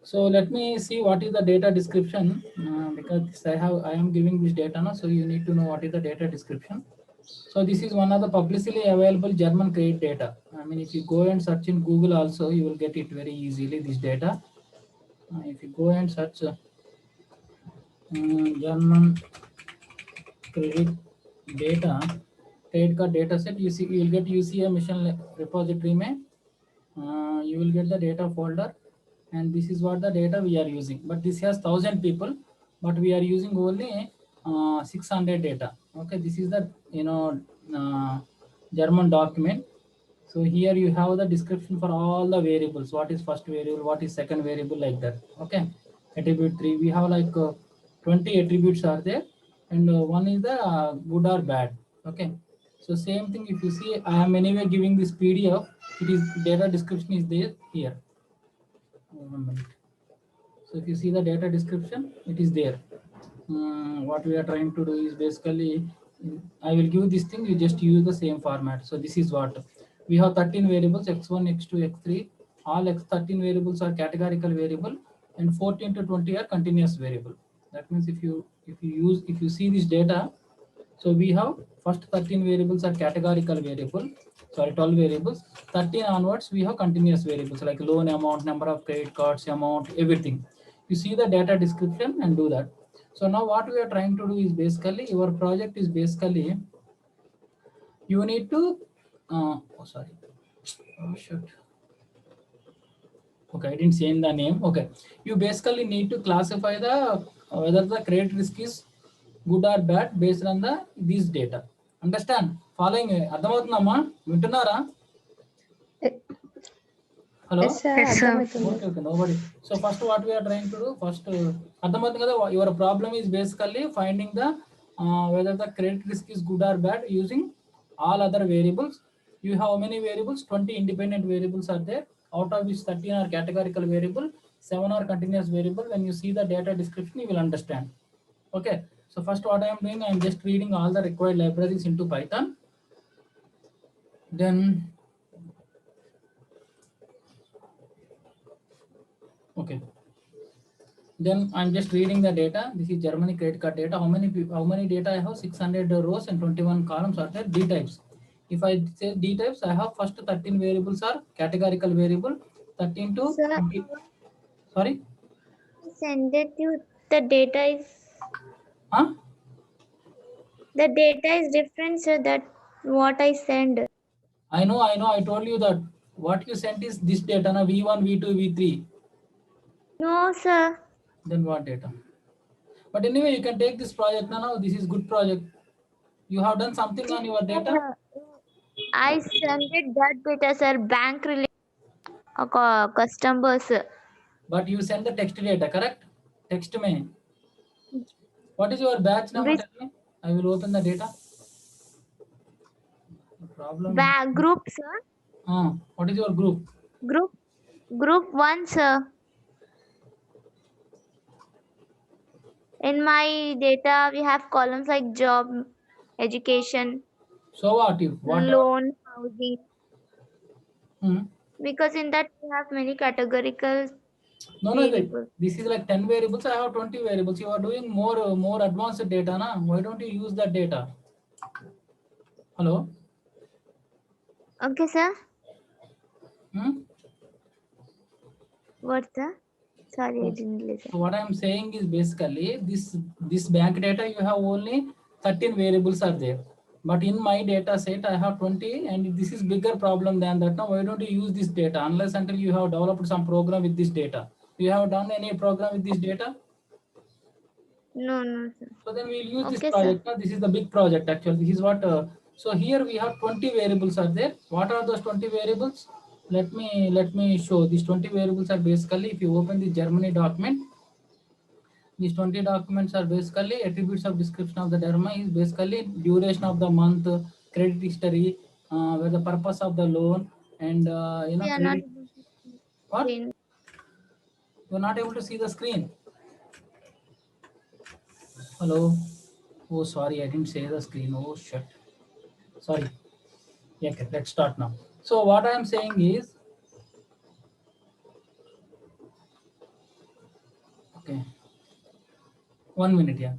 So let me see what is the data description, because I am giving this data now, so you need to know what is the data description. So this is one of the publicly available German credit data. I mean, if you go and search in Google also, you will get it very easily, this data. If you go and search German credit data, credit card data set, you see, you will get UCA mission repository mein, you will get the data folder, and this is what the data we are using. But this has 1,000 people, but we are using only 600 data. Okay, this is the uh, German document. So here you have the description for all the variables. What is first variable? What is second variable? Like that. Okay. Attribute 3. We have like 20 attributes are there, and one is the good or bad. Okay. So same thing. If you see, I am anyway giving this PDF. It is data description is there here. 1 minute. So if you see the data description, it is there. What we are trying to do is basically, I will give this thing, you just use the same format. So this is what we have: 13 variables, x1, x2, x3. All x13 variables are categorical variable, and 14 to 20 are continuous variable. That means if you see this data, so we have first 13 variables are categorical variable, sorry, 12 variables. 13 onwards we have continuous variables like loan amount, number of credit cards, amount, everything. You see the data description and do that. So now what we are trying to do is basically, your project is basically, you need to, oh sorry, oh shit. Okay, I didn't say in the name. Okay, you basically need to classify the whether the credit risk is good or bad based on the this data. Understand? Following అర్థమవుతుందమ్మా వింటున్నారా? Hello Yes, sir. Yes, sir. అర్థమవుతుంది. Okay okay nobody. So first what we are trying to do, first అర్థమవుతుంది కదా, your problem is basically finding the whether the credit risk is good or bad using all other variables. You have many variables, 20 independent variables are there, out of which 13 are categorical variable, 7 are continuous variable. When you see the data description, you will understand. Okay, so first what I am doing, I am just reading all the required libraries into Python. Then okay, then I'm just reading the data. This is Germany credit card data. How many data I have? 600 rows and 21 columns are there. D types. If I say D types, I have first 13 variables are categorical variable, 13 to Sir, 20. Sorry? send it you. The data is Huh? different, sir. That what I send. I know. I told you that what you sent is this data, na V1, V2, V3. No, sir. Then what data? But anyway, you can take this project now. This is good project. You have done something on your data. I send it that data, sir. Bank related customers. But you send the text data, correct? Text me. What is your batch number? Which Tell me. I will open the data. The problem. group, sir? What is your group? Group 1, sir. In my data, we have columns like job, education, So what if what? loan, housing. Hmm. Because in that we have many categorical No, variables. this is like 10 variables. I have 20 variables. You are doing more advanced data, na? Why don't you use that data? Hello. Okay, sir. Hmm? What, sir? Sorry, I didn't listen. So what I am saying is basically this bank data, you have only 13 variables are there. But in my data set, I have 20, and this is bigger problem than that. Now, why don't you use this data unless until you have developed some program with this data? You have done any program with this data? No, sir. So then we'll use this Okay, project. sir. Now, this is the big project actually. This is what. So here we have 20 variables are there. What are those 20 variables? Let me show. These 20 variables are basically, if you open the Germany document, these 20 documents are basically attributes of description of the derma is basically duration of the month, credit history, where the purpose of the loan, and We are not credit. able to see What? screen. You're not able to see the screen. Hello. Oh, sorry, I didn't say the screen. Oh shit. Sorry. Yeah, okay, let's start now. So what I am saying is, Okay. 1 minute, yeah.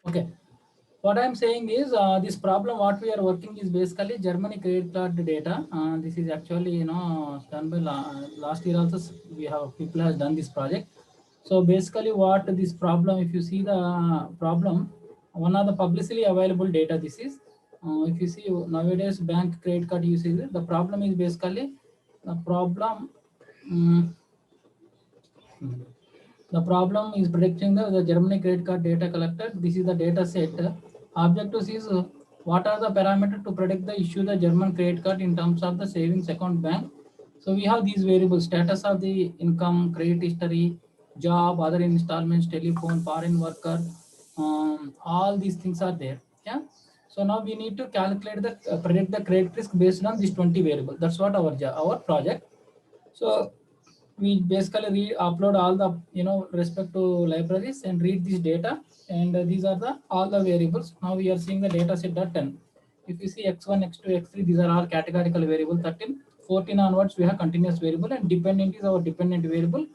Okay. What I'm saying is this problem what we are working is basically Germany credit card data. This is actually done by last year also. We have people has done this project. So basically what this problem, if you see the problem, one of the publicly available data this is, if you see nowadays bank credit card usage, the problem is basically the problem. um, the problem is predicting the Germany credit card data collected. This is the data set. Objectives is what are the parameters to predict the issue the German credit card in terms of the savings account bank. So we have these variables: status of the income, credit history, job, other installments, telephone, foreign worker. All these things are there. Yeah. So now we need to calculate the predict the credit risk based on these 20 variables. That's what our project. So we basically upload all the respect to libraries and read this data, and these are the all the variables. Now we are seeing the data set at 10. If you see x1, x2, x3, these are all categorical variable. 13, 14 onwards we have continuous variable, and dependent is our dependent variable.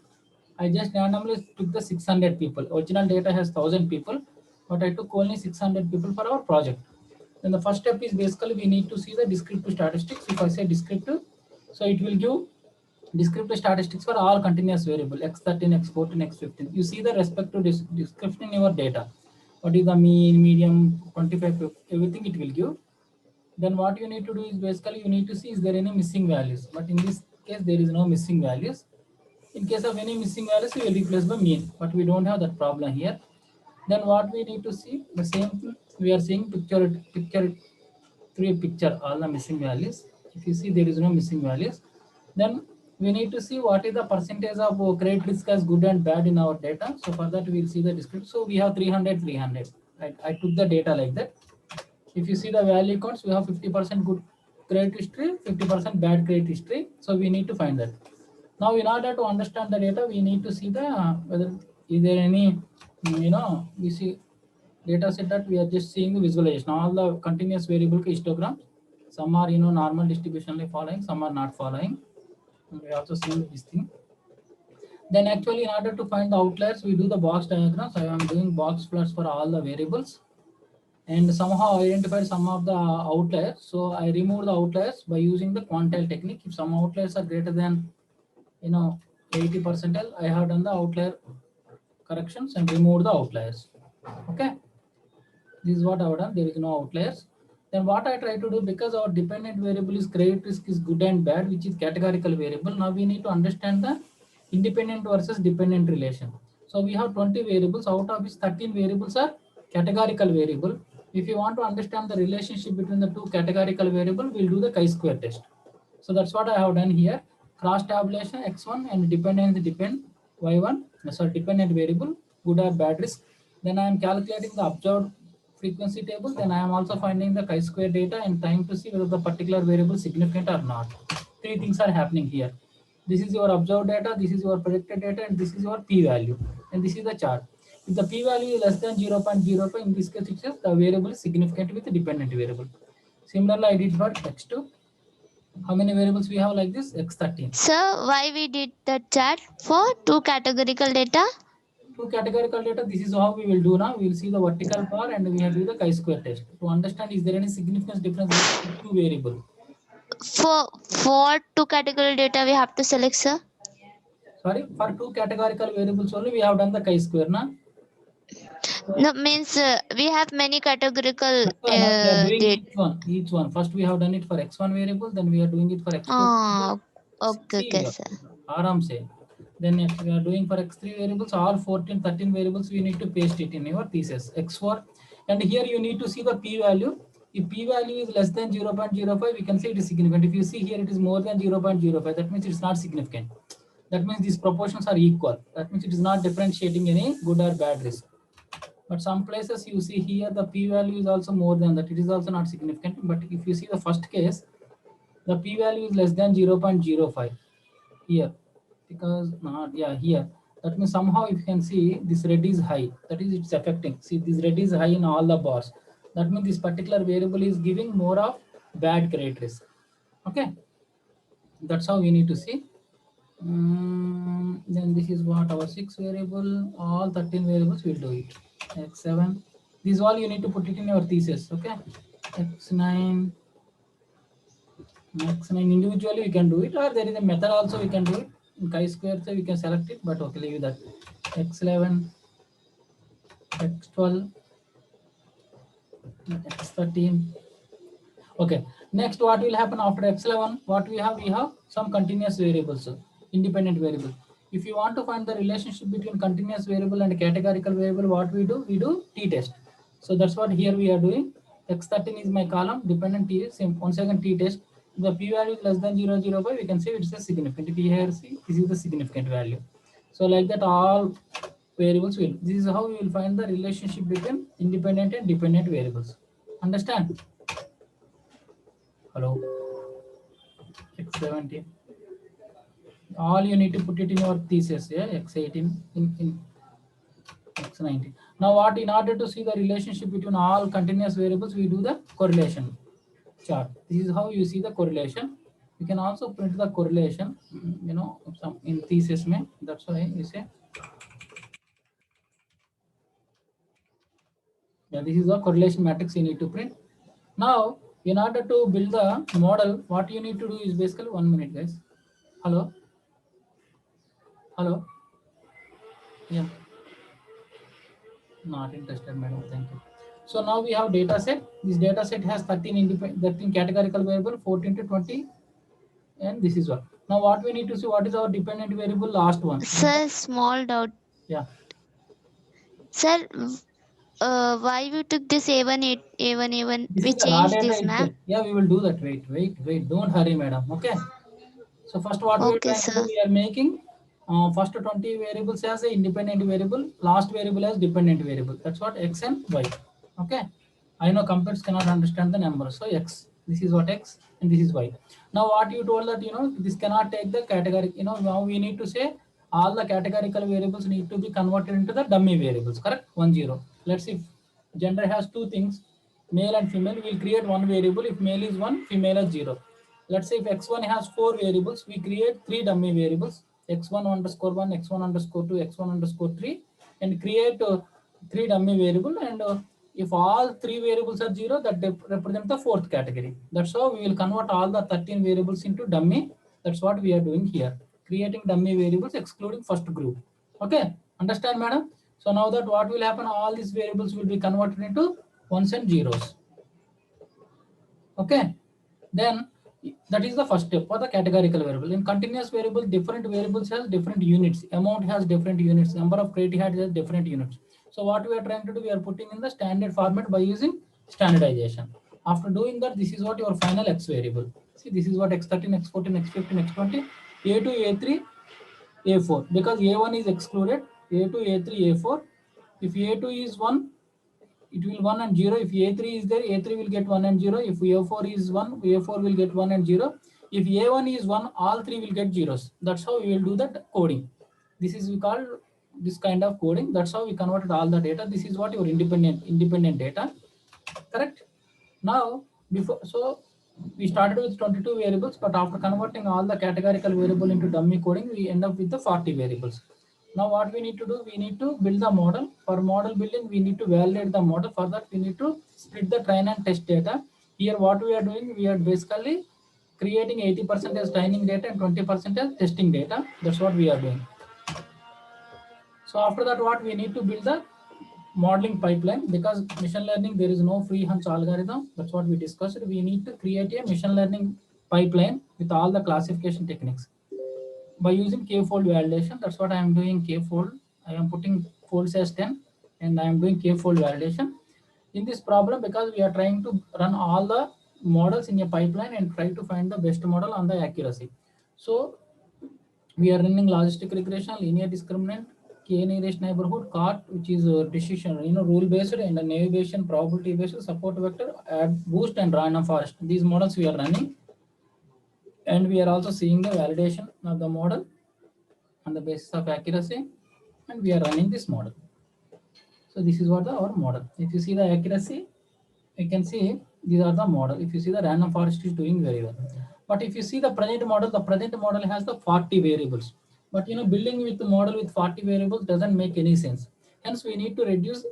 I just randomly took the 600 people. Original data has 1000 people, but I took only 600 people for our project. Then the first step is basically we need to see the descriptive statistics. If I say descriptive, so it will give descriptive statistics for all continuous variable x13, x14, x15. You see the respective description in your data. What is the mean, medium, 25, everything it will give. Then what you need to do is basically you need to see is there any missing values. But in this case there is no missing values. In case of any missing values, we will replace by mean, but we don't have that problem here. Then what we need to see, the same thing we are seeing picture through a picture all the missing values. If you see there is no missing values, then we need to see what is the percentage of credit risk as good and bad in our data. So for that we will see the description. So we have 300, 300. Right? I took the data like that. If you see the value counts, we have 50% good credit history, 50% bad credit history. So we need to find that. Now, in order to understand the data, we need to see the whether is there any we see data set that we are just seeing the visualization. All the continuous variable histograms. Some are normal distribution following, some are not following. And we also see this thing. Then actually, in order to find the outliers, we do the box diagrams. I am doing box plots for all the variables, and somehow identified some of the outliers. So I remove the outliers by using the quantile technique. If some outliers are greater than 80 percentile, I have done the outlier corrections and removed the outliers. Okay, this is what I have done. There is no outliers. Then what I try to do, because our dependent variable is credit risk is good and bad, which is categorical variable. Now we need to understand the independent versus dependent relation. So we have 20 variables, out of which 13 variables are categorical variable. If you want to understand the relationship between the two categorical variable, we'll do the chi-square test. So that's what I have done here. Cross tabulation x1 and dependence depend y1. So dependent variable, good or bad risk. Then I am calculating the observed frequency table. Then I am also finding the chi-square data and trying to see whether the particular variable is significant or not. Three things are happening here. This is your observed data, this is your predicted data, and this is your p-value. And this is the chart. If the p-value is less than 0.05, in this case, it says the variable is significant with the dependent variable. Similarly, I did for x2. How many variables we have like this? X13. So why we did the chart for two categorical data? Two categorical data, this is how we will do now. We will see the vertical bar and we have to do the chi-square test to understand is there any significant difference between two variables. For two categorical data we have to select, sir. Sorry, for two categorical variables only we have done the chi-square, na? No, means we have many categorical Now we are doing data. each one. First we have done it for x1 variable, then we are doing it for x2 variable. Oh, okay, See, okay, sir. Aram say. Then next we are doing for x3 variables, all 14, 13 variables, we need to paste it in your thesis. X4, and here you need to see the p-value. If p-value is less than 0.05, we can say it is significant. If you see here it is more than 0.05, that means it's not significant. That means these proportions are equal. That means it is not differentiating any good or bad risk. But some places you see here the p-value is also more than that. It is also not significant. But if you see the first case, the p-value is less than 0.05 here, because not here. That means somehow if you can see this red is high, that is it's affecting. See, this red is high in all the bars. That means this particular variable is giving more of bad credit risk. Okay, that's how we need to see. Then this is what our 6 variable, all 13 variables will do it. X7, this is all you need to put it in your thesis. Okay, X9, X9 individually we can do it, or there is a method also we can do it. In chi-square, so we can select it, but okay, leave that. X11, X12, X13. Okay, next what will happen after X11? What we have? We have some continuous variables, independent variable. If you want to find the relationship between continuous variable and categorical variable, what we do? We do t-test. So that's what here we are doing. X13 is my column, dependent t is same. Once again t-test. The p-value is less than 0.05, we can say it's a significant. Here see, this is the significant value. So like that all variables will. This is how we will find the relationship between independent and dependent variables. Understand? Hello. X17. All you need to put it in your thesis. Yeah, X18 in X19. Now what, in order to see the relationship between all continuous variables, we do the correlation chart. This is how you see the correlation. You can also print the correlation, you know, some in thesis mein. That's why you say. Yeah, this is the correlation matrix you need to print. Now, in order to build the model, what you need to do is basically 1 minute, guys. Hello. Hello. Yeah. Not interested, madam. Thank you. So now we have data set. This data set has 13 independent, 13 categorical variable, 14 to 20, and this is what. Now what we need to see, what is our dependent variable, last one. Sir, small doubt. Yeah. Sir, why we took this A1, A1? This We is the raw changed data this, itself. na? Yeah, we will do that. Wait. Don't hurry, madam. Okay. So first what we are Okay, trying to do, sir. we are making first 20 variables as a independent variable, last variable as dependent variable. That's what X and Y. Okay. I know computers cannot understand the numbers. So X, this is what X and this is Y. Now what you told that, you know, this cannot take the category, you know, now we need to say all the categorical variables need to be converted into the dummy variables, correct? 1, 0. Let's see if gender has two things, male and female, we will create one variable. If male is 1, female is 0. Let's say if x1 has 4 variables, we create 3 dummy variables, x1 underscore 1, x1 underscore 2, x1 underscore 3, and create 3 dummy variable. And if all 3 variables are 0, that represent the fourth category. That's how we will convert all the 13 variables into dummy. That's what we are doing here, creating dummy variables excluding first group. Okay, understand, madam? So now that what will happen, all these variables will be converted into ones and zeros. Okay, then that is the first step for the categorical variable. In continuous variable, different variables has different units, amount has different units, number of credit has different units. So what we are trying to do, we are putting in the standard format by using standardization. After doing that, this is what your final X variable. See, this is what X13, X14, X15, X20, A2, A3, A4, because A1 is excluded, A2, A3, A4. If A2 is 1, it will 1 and 0. If A3 is there, A3 will get 1 and 0. If A4 is 1, A4 will get 1 and 0. If A1 is 1, all 3 will get zeros. That's how we will do that coding. This is we call this kind of coding. That's how we converted all the data. This is what your independent data. Correct? Now, before, so we started with 22 variables, but after converting all the categorical variable into dummy coding, we end up with the 40 variables. Now what we need to do, we need to build the model. For model building, we need to validate the model. For that, we need to split the train and test data. Here what we are doing, we are basically creating 80% as training data and 20% as testing data. That's what we are doing. So after that, what we need to build the modeling pipeline, because machine learning, there is no free hunch algorithm. That's what we discussed. We need to create a machine learning pipeline with all the classification techniques by using k-fold validation. That's what I am doing. K-fold, I am putting folds as 10 and I am doing k-fold validation in this problem, because we are trying to run all the models in a pipeline and try to find the best model on the accuracy. So we are running logistic regression, linear discriminant, k-nearest neighborhood, CART, which is a decision, rule based, and a navigation probability based, support vector, add boost, and random forest. These models we are running, and we are also seeing the validation of the model on the basis of accuracy. and we are running this model. So this is what our model. If you see the accuracy, you can see these are the model. If you see the random forest is doing very well. But if you see the present model has the 40 variables. But building with the model with 40 variables doesn't make any sense. Hence, we need to reduce.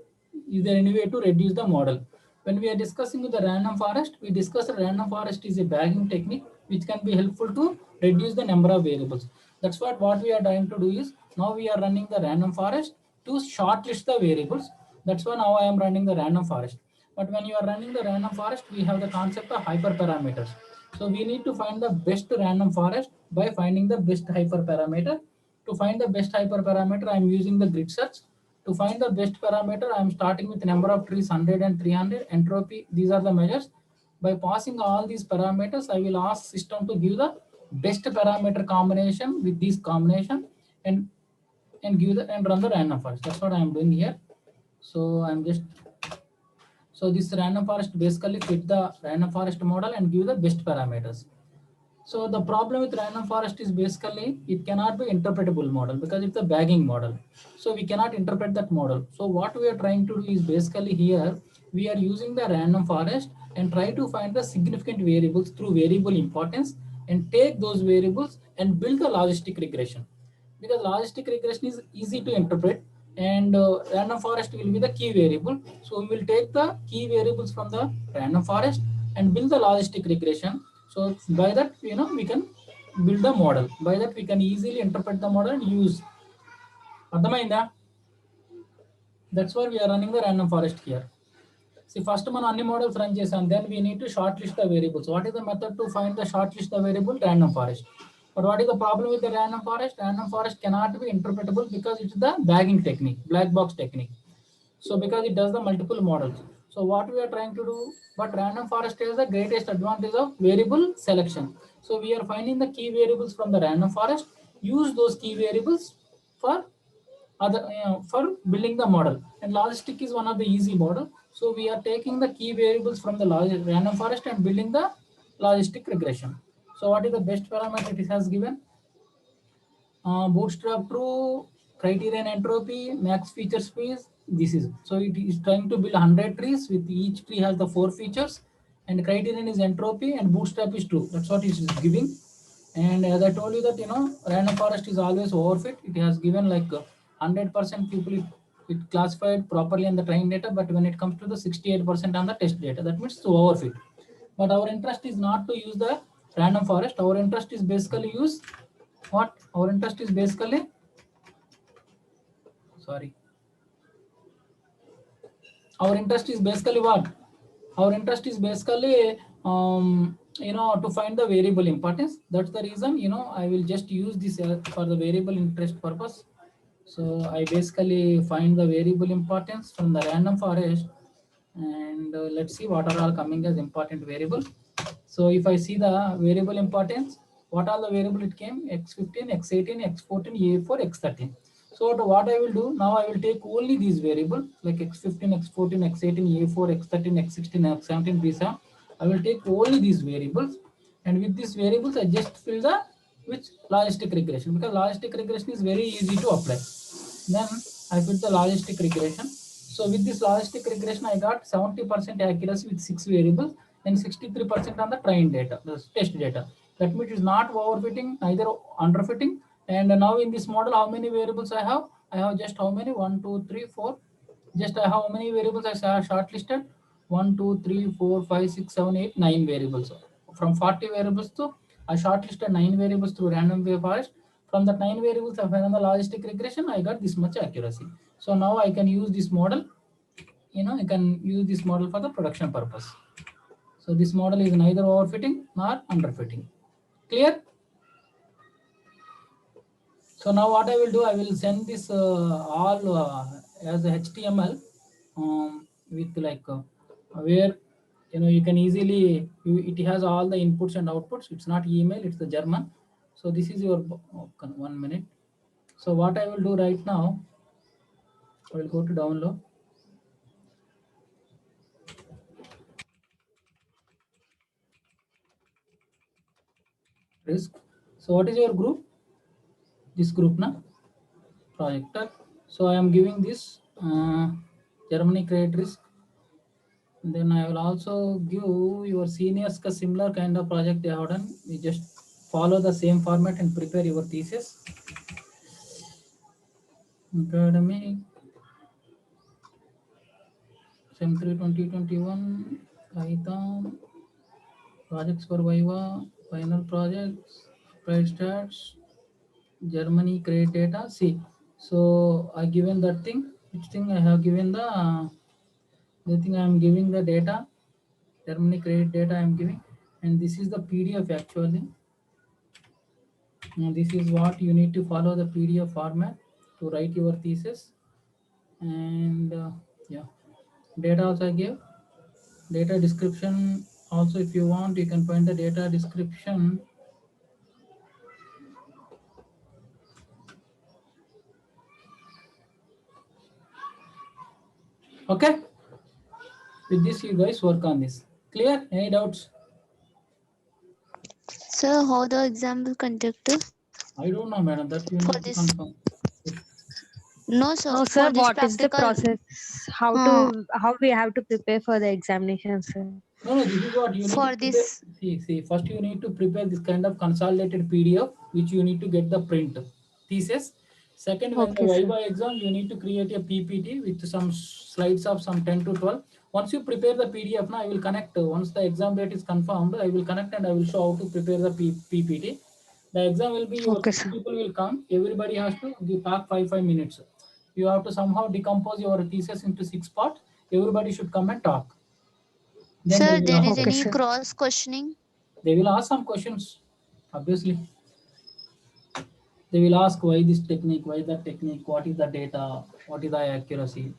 Is there any way to reduce the model? When we are discussing with the random forest, we discuss random forest is a bagging technique which can be helpful to reduce the number of variables. That's what we are trying to do is now we are running the random forest to shortlist the variables. That's why now I am running the random forest. But when you are running the random forest, we have the concept of hyperparameters. So we need to find the best random forest by finding the best hyperparameter. To find the best hyperparameter, I am using the grid search. To find the best parameter, I am starting with number of trees 100 and 300, entropy. These are the measures. By passing all these parameters, I will ask system to give the best parameter combination with this combination and run the random forest. That's what I am doing here. So this random forest basically fit the random forest model and give the best parameters. So the problem with random forest is basically it cannot be interpretable model because it's a bagging model. So we cannot interpret that model. So what we are trying to do is basically here we are using the random forest and try to find the significant variables through variable importance and take those variables and build the logistic regression. Because logistic regression is easy to interpret and random forest will be the key variable. So we will take the key variables from the random forest and build the logistic regression. So by that, we can build the model. By that, we can easily interpret the model and use. Adhamainda? That's why we are running the random forest here. See, first మనం అన్ని models run చేసాం. Then we need to shortlist the variables. What is the method to find the shortlist the variable? Random forest. But what is the problem with the random forest? Random forest cannot be interpretable because it's the bagging technique, black box technique. So because it does the multiple models. So what we are trying to do, but random forest has the greatest advantage of variable selection. So we are finding the key variables from the random forest, use those key variables for for building the model. And logistic is one of the easy model. So we are taking the key variables from the random forest and building the logistic regression. So what is the best parameter it has given? Bootstrap true, criterion entropy, max feature space. This is so it is trying to build 100 trees with each tree has the 4 features, and criterion is entropy and bootstrap is true. That's what it is giving. And as I told you that random forest is always overfit. It has given like 100% people it classified properly on the trained data, but when it comes to the 68% on the test data, that means it's overfit. But our interest is not to use the random forest. Our interest is basically use what? Our interest is basically, sorry. Our interest is basically what? Our interest is basically, to find the variable importance. That's the reason, I will just use this for the variable interest purpose. So I basically find the variable importance from the random forest and let's see what are all coming as important variable. So if I see the variable importance, what are the variable it came? X15, X18, X14, A4, X13. So what I will do now, I will take only these variables like X15, X14, X18, A4, X13, X16, X17, B7. I will take only these variables, and with these variables I just fill the which logistic regression, because logistic regression is very easy to apply. Then I fit the logistic regression. So with this logistic regression, I got 70% accuracy with 6 variables and 63% on the trained data, the test data. That means it's not overfitting, neither underfitting. And now in this model, how many variables I have? I have just how many? 1, 2, 3, 4. Just I have how many variables I shortlisted? 1, 2, 3, 4, 5, 6, 7, 8, 9 variables. From 40 variables to I shortlisted 9 variables through random forest. From the 9 variables of another logistic regression, I got this much accuracy. So now I can use this model. I can use this model for the production purpose. So this model is neither overfitting nor underfitting. Clear? So now what I will do, I will send this all as a HTML with like where you can easily it has all the inputs and outputs. It's not email, it's the German. So this is your 1 minute. So what I will do right now, I will go to download. Risk. So what is your group? This group na projector. So I am giving this Germany credit risk. Then I will also give your seniors a similar kind of project they have done. You just follow the same format and prepare your thesis. Academic Sem 3 2021 Python projects for Viva, final projects, price stats, Germany credit data. See, so I given that thing. Which thing I have given the thing I am giving the data, Germany credit data I am giving, and this is the PDF actually. Now this is what you need to follow the PDF format to write your thesis, and yeah, data also I gave. Data description also, if you want, you can find the data description. Okay, with this you guys work on this. Clear? Any doubts? Sir, how the exam will conduct? I don't know, madam. That you For need to this? confirm. No, sir. No, For sir. this What is the practical. process? How we have to prepare for the examination, sir? No, this is what you need to For prepare. this. See, first you need to prepare this kind of consolidated PDF, which you need to get the print thesis. Second, when the Okay, sir. Viva exam, you need to create a PPT with some slides of some 10 to 12. Once you prepare the PDF, now I will connect. Once the exam date is confirmed, I will connect and I will show how to prepare the PPT. The exam will be your Okay, six sir. people will come. Everybody has to talk 5 minutes. You have to somehow decompose your thesis into 6 parts. Everybody should come and talk. Then they Sir, will there ask. is Okay, any sir. cross questioning? They will ask some questions. Obviously, they will ask why this technique, why that technique, what is the data, what is the accuracy.